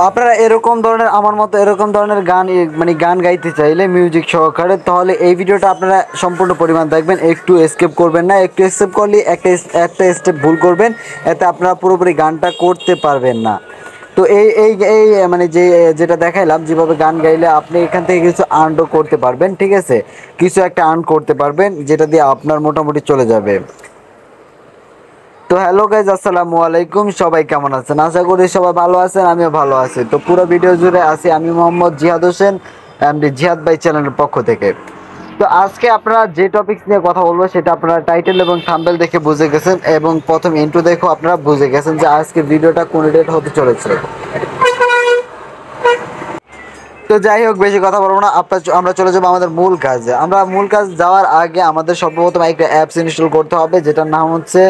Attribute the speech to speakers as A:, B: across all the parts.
A: আপনারা এরকম ধরনের আমার মতো এরকম ধরনের গান মানে গান গাইতে চাইলে মিউজিক সহকারে, তাহলে এই ভিডিওটা আপনারা সম্পূর্ণ পরিমাণ দেখবেন, একটু স্কিপ করবেন না। একটু স্কিপ করলে একটা স্টেপ ভুল করবেন, এতে আপনারা পুরোপুরি গানটা করতে পারবেন না। তো এই এই এই মানে যেটা দেখাইলাম, যেভাবে গান গাইলে আপনি এখান থেকে কিছু আর্নও করতে পারবেন, ঠিক আছে, কিছু একটা আর্ন করতে পারবেন, যেটা দিয়ে আপনার মোটামুটি চলে যাবে। তো হ্যালো গাইজ, আসসালামু আলাইকুম। সবাই কেমন আছেন? আশা করি সবাই ভালো আছেন, আমিও ভালো আছি। তো পুরো ভিডিও জুড়ে আছি আমি মোহাম্মদ জিহাদ হোসেন, এমডি জিহাদ ভাই চ্যানেলের পক্ষ থেকে। তো আজকে আপনারা যে টপিকস নিয়ে কথা বলবো সেটা আপনারা টাইটেল এবং থাম্বনেল দেখে বুঝে গেছেন, এবং প্রথম ইন্ট্রো দেখো আপনারা বুঝে গেছেন যে আজকে ভিডিওটা কোন রিলেটেড হতে চলেছে। তো যাই হোক, বেশি কথা বলবো না, আমরা চলে যাবো আমাদের মূল কাজে। আমরা মূল কাজ যাওয়ার আগে আমাদের সর্বপ্রথম একটা অ্যাপস ইনস্টল করতে হবে, যেটার নাম হচ্ছে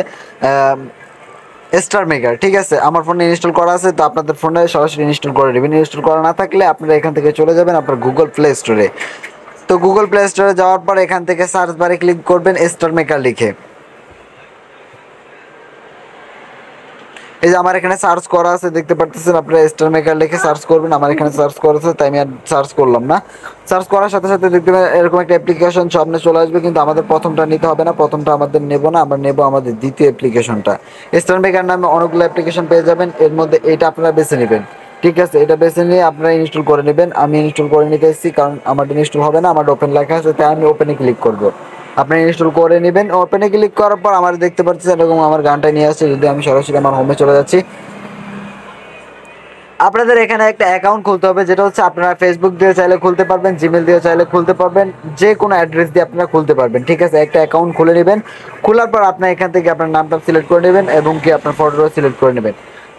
A: স্টার মেকার। ঠিক আছে, আমার ফোনে ইনস্টল করা আছে, তো আপনাদের ফোনে সরাসরি ইনস্টল করে নেবেন। ইনস্টল করা না থাকলে আপনারা এখান থেকে চলে যাবেন আপনার গুগল প্লে স্টোরে। তো গুগল প্লে স্টোরে যাওয়ার পর এখান থেকে সার্চ বারে ক্লিক করবেন স্টার মেকার লিখে। এই যে আমার এখানে সার্চ করা আছে, দেখতে পারতেছেন আপনারা স্টার মেকার লিখে সার্চ করবেন। আমার এখানে সার্চ করা আছে, তাই আমি আর সার্চ করলাম না। সার্চ করার সাথে সাথে দেখতে পাবেন এরকম একটা অ্যাপ্লিকেশন সামনে চলে আসবে, কিন্তু আমাদের প্রথমটা নিতে হবে না, প্রথমটা আমাদের নেব না, আমরা নেব আমাদের দ্বিতীয় অ্যাপ্লিকেশনটা। স্টার মেকার নামে অনেকগুলো অ্যাপ্লিকেশন পেয়ে যাবেন, এর মধ্যে এটা আপনারা বেছে নেবেন। ঠিক আছে, এটা বেছে নিয়ে আপনারা ইনস্টল করে নেবেন। আমি ইনস্টল করে নিতে এসেছি, কারণ আমার ইনস্টল হবে না, আমার ওপেন লেখা আছে, তাই আমি ওপেনে ক্লিক করব। আপনি ইনস্টল করে নেবেন। ওপেনে ক্লিক করার পর আমার দেখতে পাচ্ছেন এরকম আমার গানটা নিয়ে আসছে। যদি আমি সরাসরি আমার হোমে চলে যাচ্ছি, আপনাদের এখানে একটা অ্যাকাউন্ট খুলতে হবে, যেটা হচ্ছে আপনারা ফেসবুক দিয়ে চাইলে খুলতে পারবেন, জিমেল দিয়ে চাইলে খুলতে পারবেন, যে কোনো অ্যাড্রেস দিয়ে আপনারা খুলতে পারবেন। ঠিক আছে, একটা অ্যাকাউন্ট খুলে নেবেন। খোলার পর আপনার এখান থেকে আপনার নামটা সিলেক্ট করে নেবেন এবং কি আপনার ফটোটা সিলেক্ট করে নেবেন।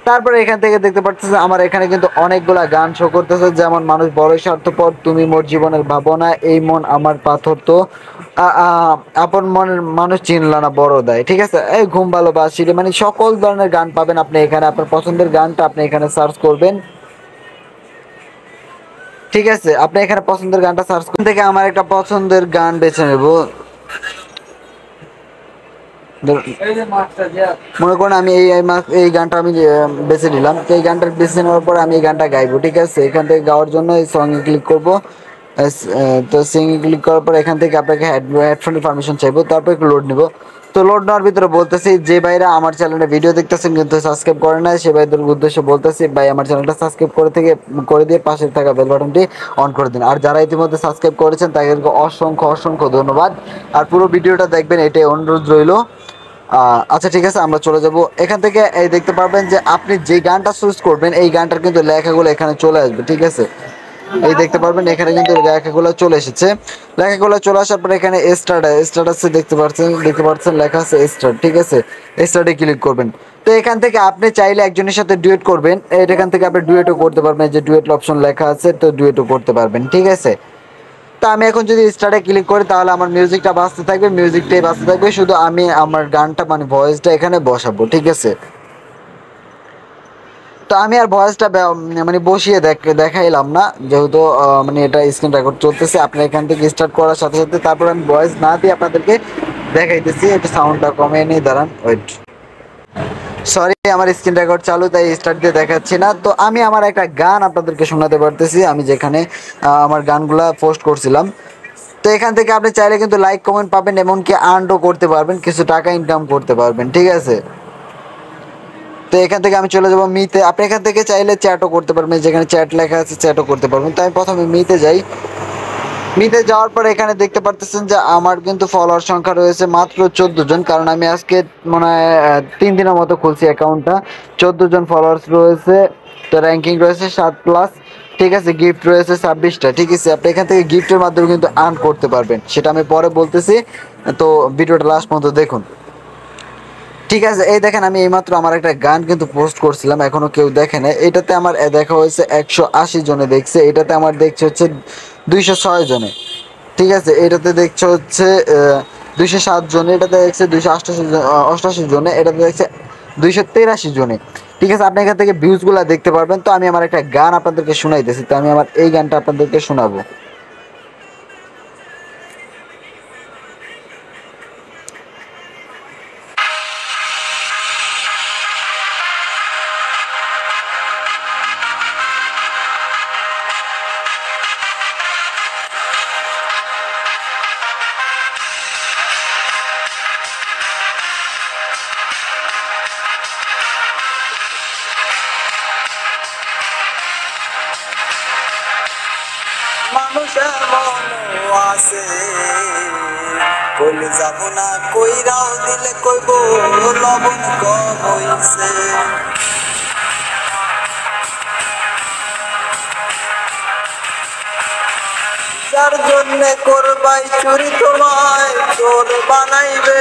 A: তারপরে এখান থেকে দেখতে পাচ্ছেন আমার এখানে কিন্তু অনেকগুলা গান শো করতেছে, যেমন মানুষ বড়ই স্বার্থপর, তুমি মোর জীবনের ভাবনা, এই মন আমার পাথর, তো আপন মনের মানুষ চিনলা না বড় দায়। ঠিক আছে, এই ঘুম ভালোবাসি, মানে সকল ধরনের গান পাবেন আপনি এখানে। আপনার পছন্দের গানটা আপনি এখানে সার্চ করবেন। ঠিক আছে, আপনি এখানে পছন্দের গানটা সার্চ করুন। থেকে আমার একটা পছন্দের গান বেছে নেব। মনে করেন আমি এই গানটা আমি বেছে নিলাম। তো এই গানটা বেছে নেওয়ার পর আমি এই গানটা গাইবো। ঠিক আছে, এখান থেকে গাওয়ার জন্য এই সঙ্গে ক্লিক করবো। তো সিঙ্গে ক্লিক করার পর এখান থেকে আপনাকে হেডফোনের পারমিশন চাইবো, তারপর একটু লোড নিব। তো লোড নেওয়ার ভিতরে বলতেছি, যে ভাইরা আমার চ্যানেলে ভিডিও দেখতেছেন কিন্তু সাবস্ক্রাইব করে না, সে ভাইদের উদ্দেশ্যে বলতেছি, ভাই আমার চ্যানেলটা সাবস্ক্রাইব করে দিয়ে পাশে থাকা বেল বাটনটি অন করে দিন। আর যারা ইতিমধ্যে সাবস্ক্রাইব করেছেন তাদেরকে অসংখ্য অসংখ্য ধন্যবাদ। আর পুরো ভিডিওটা দেখবেন, এটাই অনুরোধ রইল। আচ্ছা ঠিক আছে, আমরা চলে যাব এখান থেকে। এই দেখতে পারবেন যে আপনি যে গানটা চুজ করবেন এই গানটার কিন্তু লেখাগুলো এখানে চলে আসবে। ঠিক আছে, এই দেখতে পারবেন এখানে কিন্তু লেখাগুলো চলে এসেছে। লেখাগুলো চলে আসার পর এখানে স্টার্টাসে দেখতে পাচ্ছেন লেখা আছে স্টার্ট। ঠিক আছে, স্টার্টে ক্লিক করবেন। তো এখান থেকে আপনি চাইলে একজনের সাথে ডুয়েট করবেন, এখান থেকে আপনি ডুয়েটও করতে পারবেন, যে ডুয়েট অপশন লেখা আছে, তো ডুয়েটও করতে পারবেন। ঠিক আছে, তা আমি এখন যদি স্টার্টে ক্লিক করি তাহলে আমার মিউজিকটা বাজতে থাকবে, মিউজিকটাই বাজতে থাকবে, শুধু আমি আমার গানটা মানে ভয়েসটা এখানে বসাবো। ঠিক আছে, তো আমি আর ভয়েসটা মানে বসিয়ে দেখাইলাম না, যেহেতু মানে এটা স্ক্রিন রেকর্ড চলতেছে। আপনার এখান থেকে স্টার্ট করার সাথে সাথে তারপর আমি ভয়েস না দিয়ে আপনাদেরকে দেখাইতেছি। একটু সাউন্ডটা কমিয়ে নিয়ে দাঁড়ান, ওয়েট। সরি, আমার স্ক্রিন রেকর্ড চালু, তাই স্টার্ট দিয়ে দেখাচ্ছি না। তো আমি আমার একটা গান আপনাদেরকে শোনাতে পারতেছি, আমি যেখানে আমার গানগুলা পোস্ট করছিলাম। তো এখান থেকে আপনি চাইলে কিন্তু লাইক কমেন্ট পাবেন, এমনকি আর্নও করতে পারবেন, কিছু টাকা ইনকাম করতে পারবেন। ঠিক আছে, তো এখান থেকে আমি চলে যাবো মিতে। আপনি এখান থেকে চাইলে চ্যাটও করতে পারবেন, যেখানে চ্যাট লেখা আছে চ্যাটও করতে পারবেন। তো আমি প্রথমে মিতে যাই। মিতে যাওয়ার পর এখানে দেখতে পারতেছেন যে আমার কিন্তু ফলোয়ার সংখ্যা রয়েছে মাত্র 14 জন, কারণ আমি আজকে মনে হয় 3 দিনের মতো খুলছি অ্যাকাউন্টটা। 14 জন ফলোয়ার্স রয়েছে, তো র্যাঙ্কিং রয়েছে 7+। ঠিক আছে, গিফট রয়েছে 26টা। ঠিক আছে, আপনি এখান থেকে গিফটের মাধ্যমে কিন্তু আর্ন করতে পারবেন, সেটা আমি পরে বলতেছি। তো ভিডিওটা লাস্ট পর্যন্ত দেখুন। ঠিক আছে, এই দেখেন আমি এইমাত্র আমার একটা গান কিন্তু পোস্ট করছিলাম, এখনো কেউ দেখে না। এটাতে আমার দেখা হয়েছে 180 জনে দেখছে, এটাতে আমার দেখছে হচ্ছে 206 জনে। ঠিক আছে, এটাতে দেখছে হচ্ছে 207 জনে, এটাতে দেখছে 288 জনে, এটাতে দেখছে 283 জনে। ঠিক আছে, আপনি এখান থেকে ভিউজগুলো দেখতে পারবেন। তো আমি আমার একটা গান আপনাদেরকে শোনাইতেছি, তো আমি আমার এই গানটা আপনাদেরকে শোনাবো। মনও আছে কইলে যাব না কইরাও দিলে কইব লবণ কম হইছে যার জন্য করবাই চুরি তোমায় চোর বানাইবে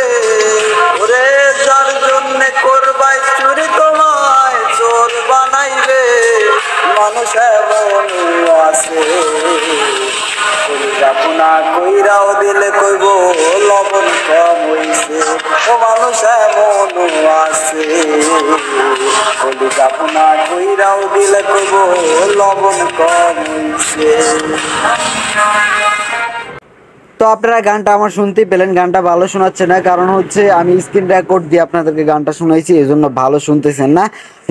A: ওরে যার জন্য করবাই চুরি তোমায় চোর বানাইবে মানুষ এমন আছে যাব না কইরাও দিলে কইব লবণ কম হইছে ও মানুষ এমন আছে যাব না কইরাও দিলে কইব লবণ কম হইছে। তো আপনারা গানটা আমার শুনতেই পেলেন, গানটা ভালো শোনাচ্ছে না, কারণ হচ্ছে আমি স্ক্রিন রেকর্ড দিয়ে আপনাদেরকে গানটা শুনাইছি, এই জন্য ভালো শুনতেছেন না।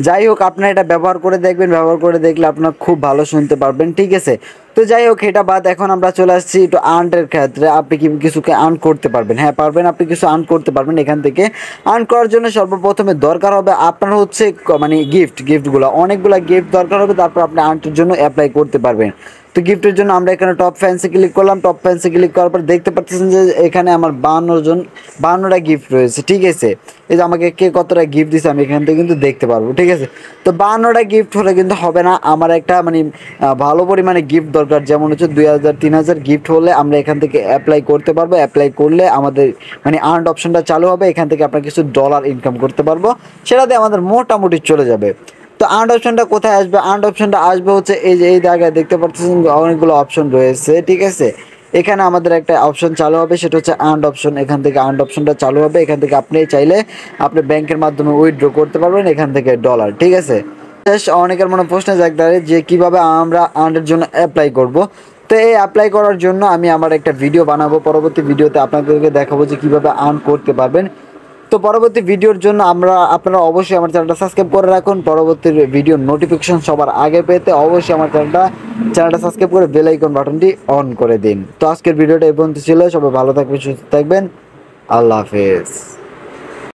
A: যাই হোক, আপনারা এটা ব্যবহার করে দেখবেন, ব্যবহার করে দেখলে আপনারা খুব ভালো শুনতে পারবেন, ঠিক আছে। তো যাই হোক, এটা বাদ এখন আমরা চলে আসছি একটু আর্নের ক্ষেত্রে। আপনি কি কিছুকে আর্ন করতে পারবেন? হ্যাঁ পারবেন, আপনি কিছু আর্ন করতে পারবেন। এখান থেকে আর্ন করার জন্য সর্বপ্রথমে দরকার হবে আপনার হচ্ছে মানে গিফটগুলো, অনেকগুলো গিফট দরকার হবে, তারপর আপনি আর্নটির জন্য অ্যাপ্লাই করতে পারবেন। তো গিফটের জন্য আমরা এখানে টপ ফ্যান্সে ক্লিক করলাম। টপ ফ্যান্সে ক্লিক করার পর দেখতে পাচ্ছেন যে এখানে আমার 52টা গিফট রয়েছে, ঠিক আছে। এই যে আমাকে কে কতটা গিফট দিচ্ছে আমি এখান থেকে কিন্তু দেখতে পারবো, ঠিক আছে। তো 52টা গিফট হলে কিন্তু হবে না, আমার একটা মানে ভালো পরিমাণে গিফট দরকার, যেমন হচ্ছে 2000-3000 গিফট হলে আমরা এখান থেকে অ্যাপ্লাই করতে পারবো। অ্যাপ্লাই করলে আমাদের মানে আর্ন অপশনটা চালু হবে, এখান থেকে আপনার কিছু ডলার ইনকাম করতে পারবো, সেটাতে আমাদের মোটামুটি চলে যাবে। তো আর্ন অপশনটা কোথায় আসবে? আর্ন অপশনটা আসবে হচ্ছে এই যে এই জায়গায় দেখতে পাচ্ছেন অনেকগুলো অপশন রয়েছে, ঠিক আছে। এখানে আমাদের একটা অপশন চালু হবে, সেটা হচ্ছে আর্ন অপশন। এখান থেকে আর্ন অপশনটা চালু হবে, এখান থেকে আপনি চাইলে আপনি ব্যাংকের মাধ্যমে উইথড্র করতে পারবেন এখান থেকে ডলার, ঠিক আছে। অনেকের মনে প্রশ্ন জাগতে পারে যে কিভাবে আমরা আর্নের জন্য অ্যাপ্লাই করব। তো এই অ্যাপ্লাই করার জন্য আমি আমার একটা ভিডিও বানাবো, পরবর্তী ভিডিওতে আপনাদেরকে দেখাবো যে কিভাবে আর্ন করতে পারবেন। তো পরবর্তী ভিডিওর জন্য আপনারা অবশ্যই আমার চ্যানেলটা সাবস্ক্রাইব করে রাখুন। পরবর্তী ভিডিওর নোটিফিকেশন সবার আগে পেতে অবশ্যই আমার চ্যানেলটা সাবস্ক্রাইব করে বেল আইকন বাটনটি অন করে দিন। তো আজকের ভিডিওটা এই পর্যন্ত ছিল, সবাই ভালো থাকবেন, সুস্থ থাকবেন, আল্লাহ হাফেজ।